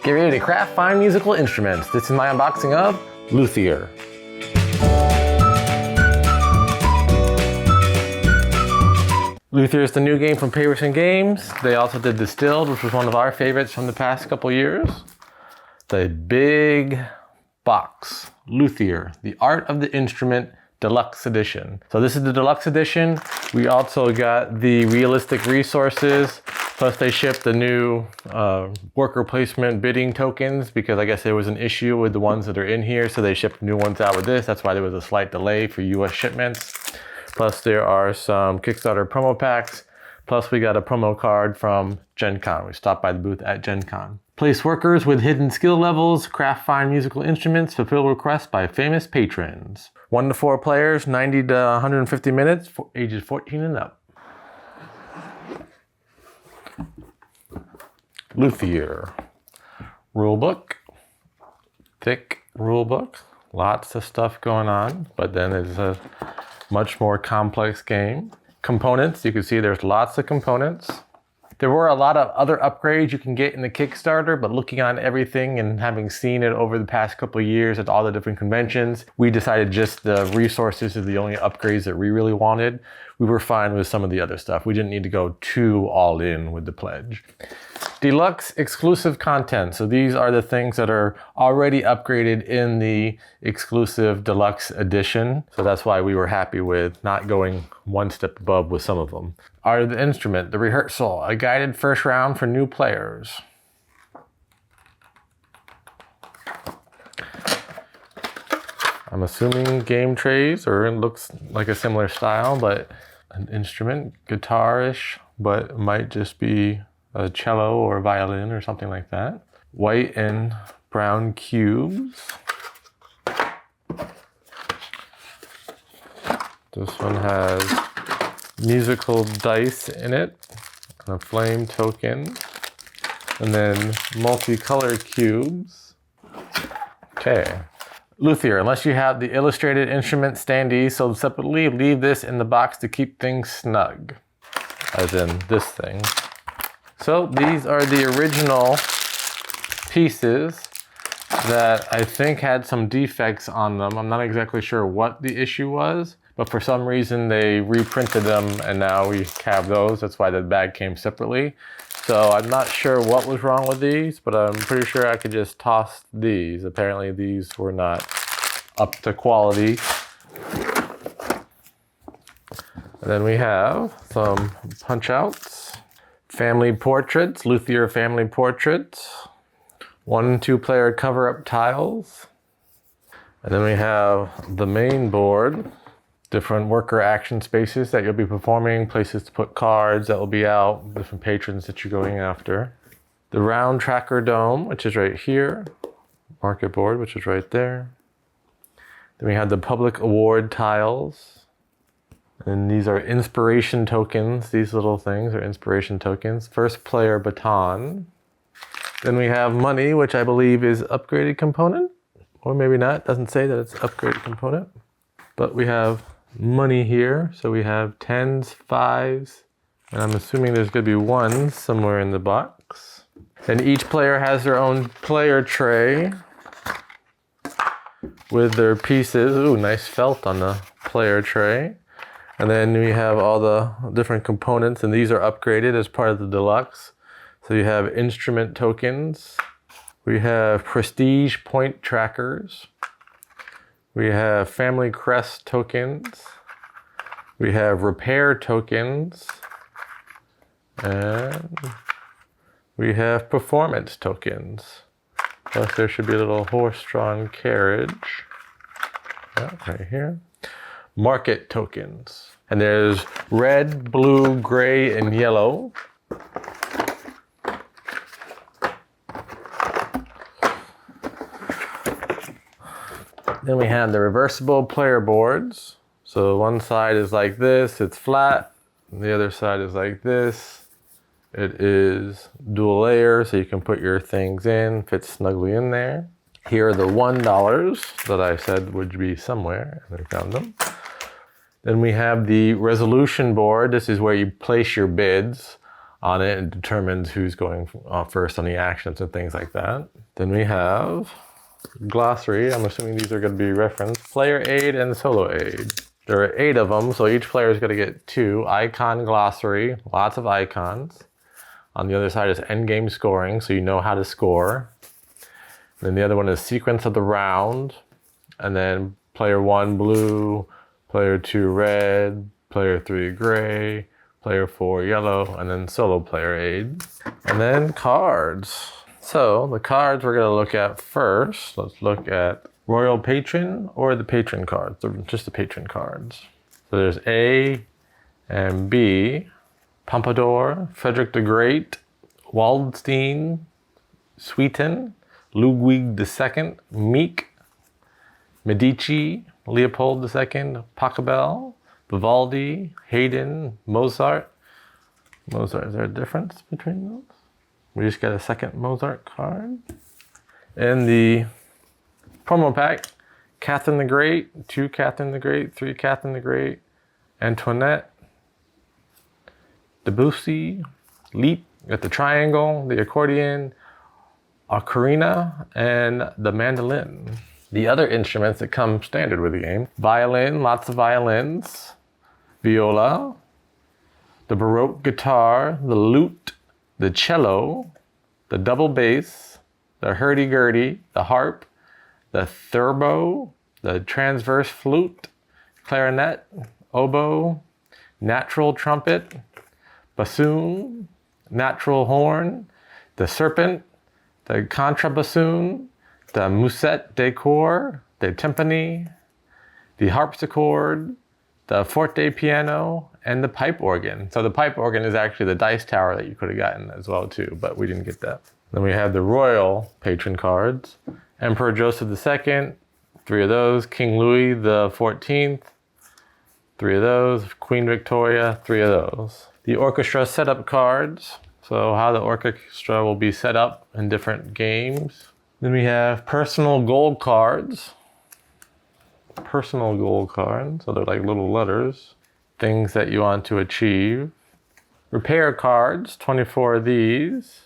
Get ready to craft fine musical instruments. This is my unboxing of Luthier. Luthier is the new game from Paverson Games. They also did Distilled, which was one of our favorites from the past couple years. The big box, Luthier, The Art of the Instrument Deluxe Edition. So this is the Deluxe Edition. We also got the realistic resources, plus they shipped the new worker placement bidding tokens because I guess there was an issue with the ones that are in here, so they shipped new ones out with this. That's why there was a slight delay for US shipments. Plus there are some Kickstarter promo packs. Plus we got a promo card from Gen Con. We stopped by the booth at Gen Con. Place workers with hidden skill levels, craft fine musical instruments, fulfill requests by famous patrons. 1 to 4 players, 90 to 150 minutes, for ages 14 and up. Luthier. Rulebook. Thick rulebook. Lots of stuff going on, but then it's a much more complex game. Components, you can see there's lots of components. There were a lot of other upgrades you can get in the Kickstarter, but looking on everything and having seen it over the past couple of years at all the different conventions, we decided just the resources are the only upgrades that we really wanted. We were fine with some of the other stuff. We didn't need to go too all in with the pledge. Deluxe exclusive content. So these are the things that are already upgraded in the exclusive deluxe edition. So that's why we were happy with not going one step above with some of them. Art of the Instrument, The Rehearsal, a guided first round for new players. I'm assuming game trays, or it looks like a similar style, but an instrument, guitar-ish, but it might just be a cello or a violin or something like that. White and brown cubes. This one has musical dice in it, and a flame token, and then multicolor cubes. Okay. Luthier, unless you have the illustrated instrument standees sold separately, leave this in the box to keep things snug. As in this thing. So these are the original pieces that I think had some defects on them. I'm not exactly sure what the issue was, but for some reason they reprinted them and now we have those. That's why the bag came separately. So I'm not sure what was wrong with these, but I'm pretty sure I could just toss these. Apparently these were not up to quality. And then we have some punch outs. Family portraits, Luthier family portraits. 1 2-player cover-up tiles. And then we have the main board. Different worker action spaces that you'll be performing, places to put cards that will be out, different patrons that you're going after. The round tracker dome, which is right here. Market board, which is right there. Then we have the public award tiles. And these are inspiration tokens. These little things are inspiration tokens. First player baton. Then we have money, which I believe is upgraded component. Or maybe not, doesn't say that it's upgraded component. But we have money here. So we have 10s, 5s, and I'm assuming there's gonna be 1s somewhere in the box. And each player has their own player tray with their pieces. Ooh, nice felt on the player tray. And then we have all the different components, and these are upgraded as part of the deluxe. So you have instrument tokens. We have prestige point trackers. We have family crest tokens. We have repair tokens. And we have performance tokens. Plus there should be a little horse-drawn carriage. Yeah, right here. Market tokens. And there's red, blue, gray, and yellow. Then we have the reversible player boards. So one side is like this, it's flat. And the other side is like this. It is dual layer, so you can put your things in, fits snugly in there. Here are the $1 that I said would be somewhere, and I found them. Then we have the resolution board. This is where you place your bids on it and determines who's going first on the actions and things like that. Then we have glossary. I'm assuming these are going to be referenced. Player aid and solo aid. There are 8 of them, so each player is going to get 2. Icon glossary, lots of icons. On the other side is endgame scoring, so you know how to score. Then the other one is sequence of the round. And then player 1 blue, player 2 red, player 3 gray, player 4 yellow, and then solo player aid. And then cards. So the cards we're going to look at first. Let's look at Royal Patron or the Patron cards. They're just the Patron cards. So there's A and B. Pompadour, Frederick the Great, Waldstein, Sweeten, Ludwig II, Meek, Medici, Leopold II, Pachelbel, Vivaldi, Haydn, Mozart. Mozart, is there a difference between those? We just got a second Mozart card. And the promo pack, Catherine the Great, 2 Catherine the Great, 3 Catherine the Great, Antoinette, Debussy, Leap, got the triangle, the accordion, ocarina, and the mandolin. The other instruments that come standard with the game, violin, lots of violins, viola, the Baroque guitar, the lute, the cello, the double bass, the hurdy-gurdy, the harp, the theorbo, the transverse flute, clarinet, oboe, natural trumpet, bassoon, natural horn, the serpent, the contrabassoon, the musette de cor, the timpani, the harpsichord, the forte piano, and the pipe organ. So the pipe organ is actually the dice tower that you could have gotten as well too, but we didn't get that. Then we have the royal patron cards. Emperor Joseph II, 3 of those. King Louis the 14th, 3 of those. Queen Victoria, 3 of those. The orchestra setup cards. So how the orchestra will be set up in different games. Then we have personal goal cards. Personal goal cards, so they're like little letters. Things that you want to achieve. Repair cards, 24 of these.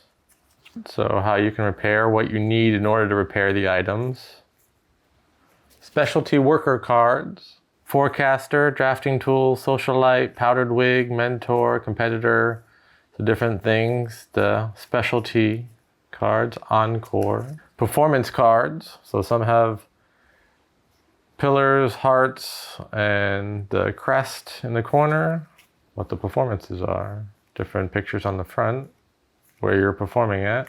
So how you can repair what you need in order to repair the items. Specialty worker cards. Forecaster, drafting tool, socialite, powdered wig, mentor, competitor. So different things. The specialty cards, encore. Performance cards. So some have pillars, hearts, and the crest in the corner. What the performances are. Different pictures on the front where you're performing at.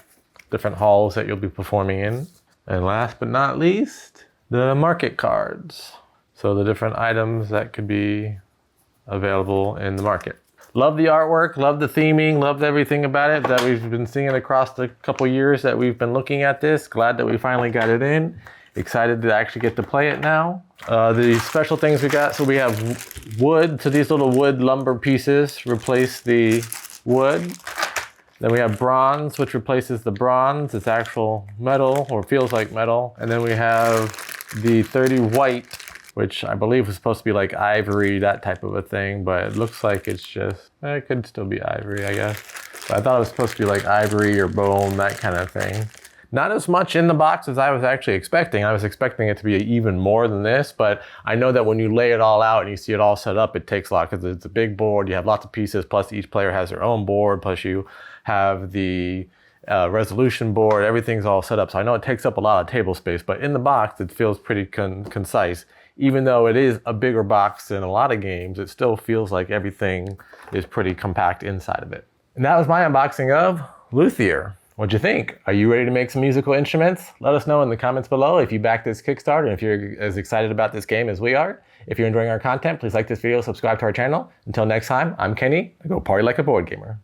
Different halls that you'll be performing in. And last but not least, the market cards. So the different items that could be available in the market. Love the artwork, love the theming, loved everything about it that we've been seeing across the couple years that we've been looking at this. Glad that we finally got it in. Excited to actually get to play it now. The special things we got, so we have wood. So these little wood lumber pieces replace the wood. Then we have bronze, which replaces the bronze. It's actual metal, or feels like metal. And then we have the 30 white, which I believe was supposed to be like ivory, that type of a thing, but it looks like it's just, it could still be ivory, I guess. But I thought it was supposed to be like ivory or bone, that kind of thing. Not as much in the box as I was actually expecting. I was expecting it to be even more than this, but I know that when you lay it all out and you see it all set up, it takes a lot because it's a big board. You have lots of pieces, plus each player has their own board, plus you have the resolution board. Everything's all set up. So I know it takes up a lot of table space, but in the box, it feels pretty concise. Even though it is a bigger box than a lot of games, it still feels like everything is pretty compact inside of it. And that was my unboxing of Luthier. What'd you think? Are you ready to make some musical instruments? Let us know in the comments below if you backed this Kickstarter and if you're as excited about this game as we are. If you're enjoying our content, please like this video, subscribe to our channel. Until next time, I'm Kenny. I go party like a board gamer.